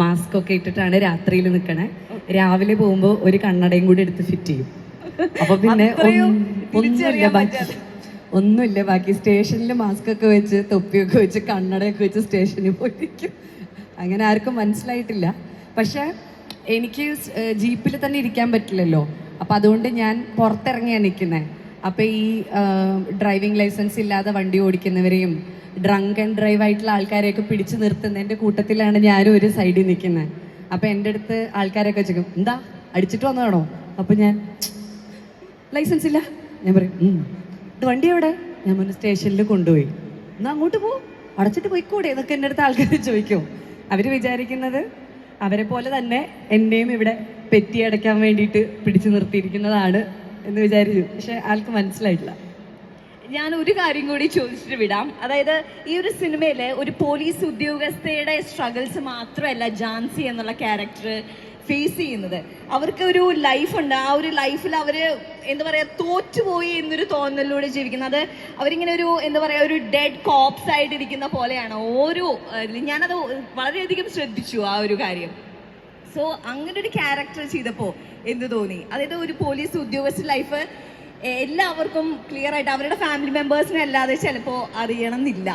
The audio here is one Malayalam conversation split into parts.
മാസ്ക് ഒക്കെ ഇട്ടിട്ടാണ് രാത്രിയിൽ നിൽക്കണേ. രാവിലെ പോകുമ്പോൾ ഒരു കണ്ണടയും കൂടി എടുത്ത് ഫിറ്റ് ചെയ്യും. അപ്പൊ പിന്നെ ഒന്നുമില്ല ബാക്കി സ്റ്റേഷനിൽ മാസ്ക് ഒക്കെ വെച്ച് തൊപ്പിയൊക്കെ വെച്ച് കണ്ണടയൊക്കെ വെച്ച് സ്റ്റേഷനിൽ പോയിരിക്കും. അങ്ങനെ ആർക്കും മനസ്സിലായിട്ടില്ല. പക്ഷെ എനിക്ക് ജീപ്പിൽ തന്നെ ഇരിക്കാൻ പറ്റില്ലല്ലോ. അപ്പം അതുകൊണ്ട് ഞാൻ പുറത്തിറങ്ങിയാണ് നിൽക്കുന്നത്. അപ്പം ഈ ഡ്രൈവിംഗ് ലൈസൻസ് ഇല്ലാതെ വണ്ടി ഓടിക്കുന്നവരെയും ഡ്രങ്ക് ആൻഡ് ഡ്രൈവ് ആയിട്ടുള്ള ആൾക്കാരെയൊക്കെ പിടിച്ചു നിർത്തുന്നതിൻ്റെ കൂട്ടത്തിലാണ് ഞാനും ഒരു സൈഡിൽ നിൽക്കുന്നത്. അപ്പം എൻ്റെ അടുത്ത് ആൾക്കാരൊക്കെ ചോദിക്കും, എന്താ അടിച്ചിട്ട് വന്നതാണോ? അപ്പം ഞാൻ ലൈസൻസ് ഇല്ല. ഞാൻ പറയും, ഇത് വണ്ടി എവിടെ? ഞാൻ പറഞ്ഞു സ്റ്റേഷനിൽ കൊണ്ടുപോയി. എന്നാൽ അങ്ങോട്ട് പോകും, അടച്ചിട്ട് പോയിക്കൂടെ എന്നൊക്കെ എൻ്റെ അടുത്ത് ആൾക്കാർ ചോദിക്കും. അവർ വിചാരിക്കുന്നത് അവരെ പോലെ തന്നെ എന്നെയും ഇവിടെ പെറ്റിയടയ്ക്കാൻ വേണ്ടിയിട്ട് പിടിച്ചു നിർത്തിയിരിക്കുന്നതാണ് എന്ന് വിചാരിച്ചു. പക്ഷെ ആൾക്ക് മനസ്സിലായിട്ടില്ല. ഞാൻ ഒരു കാര്യം കൂടി ചോദിച്ചിട്ട് വിടാം. അതായത് ഈ ഒരു സിനിമയിൽ ഒരു പോലീസ് ഉദ്യോഗസ്ഥയുടെ സ്ട്രഗിൾസ് മാത്രമല്ല ജാൻസി എന്നുള്ള ക്യാരക്ടർ ഫേസ് ചെയ്യുന്നത്. അവർക്ക് ഒരു ലൈഫുണ്ട്. ആ ഒരു ലൈഫിൽ അവർ എന്താ പറയുക തോറ്റുപോയി എന്നൊരു തോന്നലിലൂടെ ജീവിക്കുന്നത്. അവരിങ്ങനെ ഒരു എന്താ പറയുക ഒരു ഡെഡ് കോപ്സ് ആയിട്ടിരിക്കുന്ന പോലെയാണ് ഓരോ. ഞാനത് വളരെയധികം ശ്രദ്ധിച്ചു ആ ഒരു കാര്യം. സോ അങ്ങനെ ഒരു ക്യാരക്ടർ ചെയ്തപ്പോൾ എന്ത് തോന്നി? അതായത് ഒരു പോലീസ് ഉദ്യോഗസ്ഥ ലൈഫ് എല്ലാവർക്കും ക്ലിയർ ആയിട്ട് അവരുടെ ഫാമിലി മെമ്പേഴ്സിനെ അല്ലാതെ ചിലപ്പോൾ അറിയണം എന്നില്ല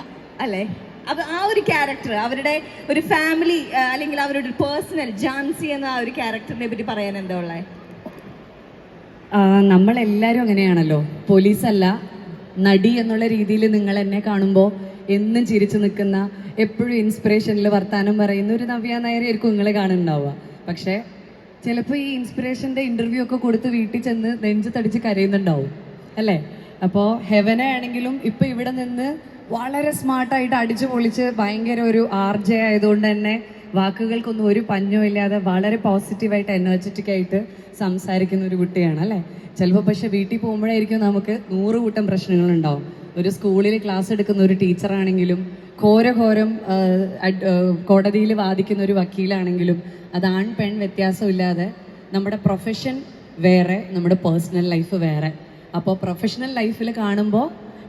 അല്ലേ? അത് ആ ഒരു ക്യാരക്ടർ അവരുടെ ഒരു ഫാമിലി അല്ലെങ്കിൽ അവരുടെ പേഴ്സണൽ ജാൻസി എന്ന ആ ഒരു ക്യാരക്ടറിനെ പറ്റി പറയാൻ എന്താ ഉള്ളത്? നമ്മളെല്ലാവരും അങ്ങനെയാണല്ലോ. പോലീസല്ല, നടി എന്നുള്ള രീതിയിൽ നിങ്ങൾ എന്നെ കാണുമ്പോൾ എന്നും ചിരിച്ചു നിൽക്കുന്ന, എപ്പോഴും ഇൻസ്പിറേഷനിൽ വർത്താനം പറയുന്ന ഒരു നവ്യ നായരായിരിക്കും നിങ്ങളെ കാണുന്നുണ്ടാവുക. പക്ഷേ ചിലപ്പോൾ ഈ ഇൻസ്പിറേഷൻ്റെ ഇൻ്റർവ്യൂ ഒക്കെ കൊടുത്ത് വീട്ടിൽ ചെന്ന് നെഞ്ച് തടിച്ച് കരയുന്നുണ്ടാവും അല്ലേ? അപ്പോൾ ഹെവനെ ആണെങ്കിലും ഇപ്പം ഇവിടെ നിന്ന് വളരെ സ്മാർട്ടായിട്ട് അടിച്ചു പൊളിച്ച് ഭയങ്കര ഒരു RJ ആയതുകൊണ്ട് തന്നെ വാക്കുകൾക്കൊന്നും ഒരു പഞ്ഞവും ഇല്ലാതെ വളരെ പോസിറ്റീവായിട്ട് എനർജറ്റിക് ആയിട്ട് സംസാരിക്കുന്ന ഒരു കുട്ടിയാണ് അല്ലേ? ചിലപ്പോൾ പക്ഷെ വീട്ടിൽ പോകുമ്പോഴായിരിക്കും നമുക്ക് 100 കൂട്ടം പ്രശ്നങ്ങളുണ്ടാവും. ഒരു സ്കൂളിൽ ക്ലാസ് എടുക്കുന്ന ഒരു ടീച്ചറാണെങ്കിലും ഘോരം കോടതിയിൽ വാദിക്കുന്ന ഒരു വക്കീലാണെങ്കിലും അത് ആൺ പെൺ വ്യത്യാസമില്ലാതെ നമ്മുടെ പ്രൊഫഷൻ വേറെ, നമ്മുടെ പേഴ്സണൽ ലൈഫ് വേറെ. അപ്പോൾ പ്രൊഫഷണൽ ലൈഫിൽ കാണുമ്പോൾ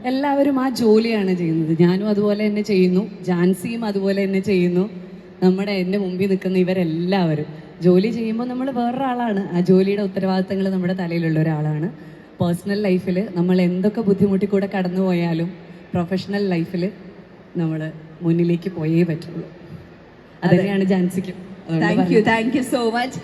എല്ലാവരും ആ ജോലിയാണ് ചെയ്യുന്നത്. ഞാനും അതുപോലെ തന്നെ ചെയ്യുന്നു, ജാൻസിയും അതുപോലെ തന്നെ ചെയ്യുന്നു. എൻ്റെ മുമ്പിൽ നിൽക്കുന്ന ഇവരെല്ലാവരും ജോലി ചെയ്യുമ്പോൾ നമ്മൾ വേറൊരാളാണ്. ആ ജോലിയുടെ ഉത്തരവാദിത്തങ്ങൾ നമ്മുടെ തലയിലുള്ള ഒരാളാണ്. പേഴ്സണൽ ലൈഫിൽ നമ്മൾ എന്തൊക്കെ ബുദ്ധിമുട്ടിക്കൂടെ കടന്നു പോയാലും പ്രൊഫഷണൽ ലൈഫിൽ നമ്മൾ മുന്നിലേക്ക് പോയേ പറ്റുള്ളൂ. അത് തന്നെയാണ് ജാൻസിക്കും. Thank you so much.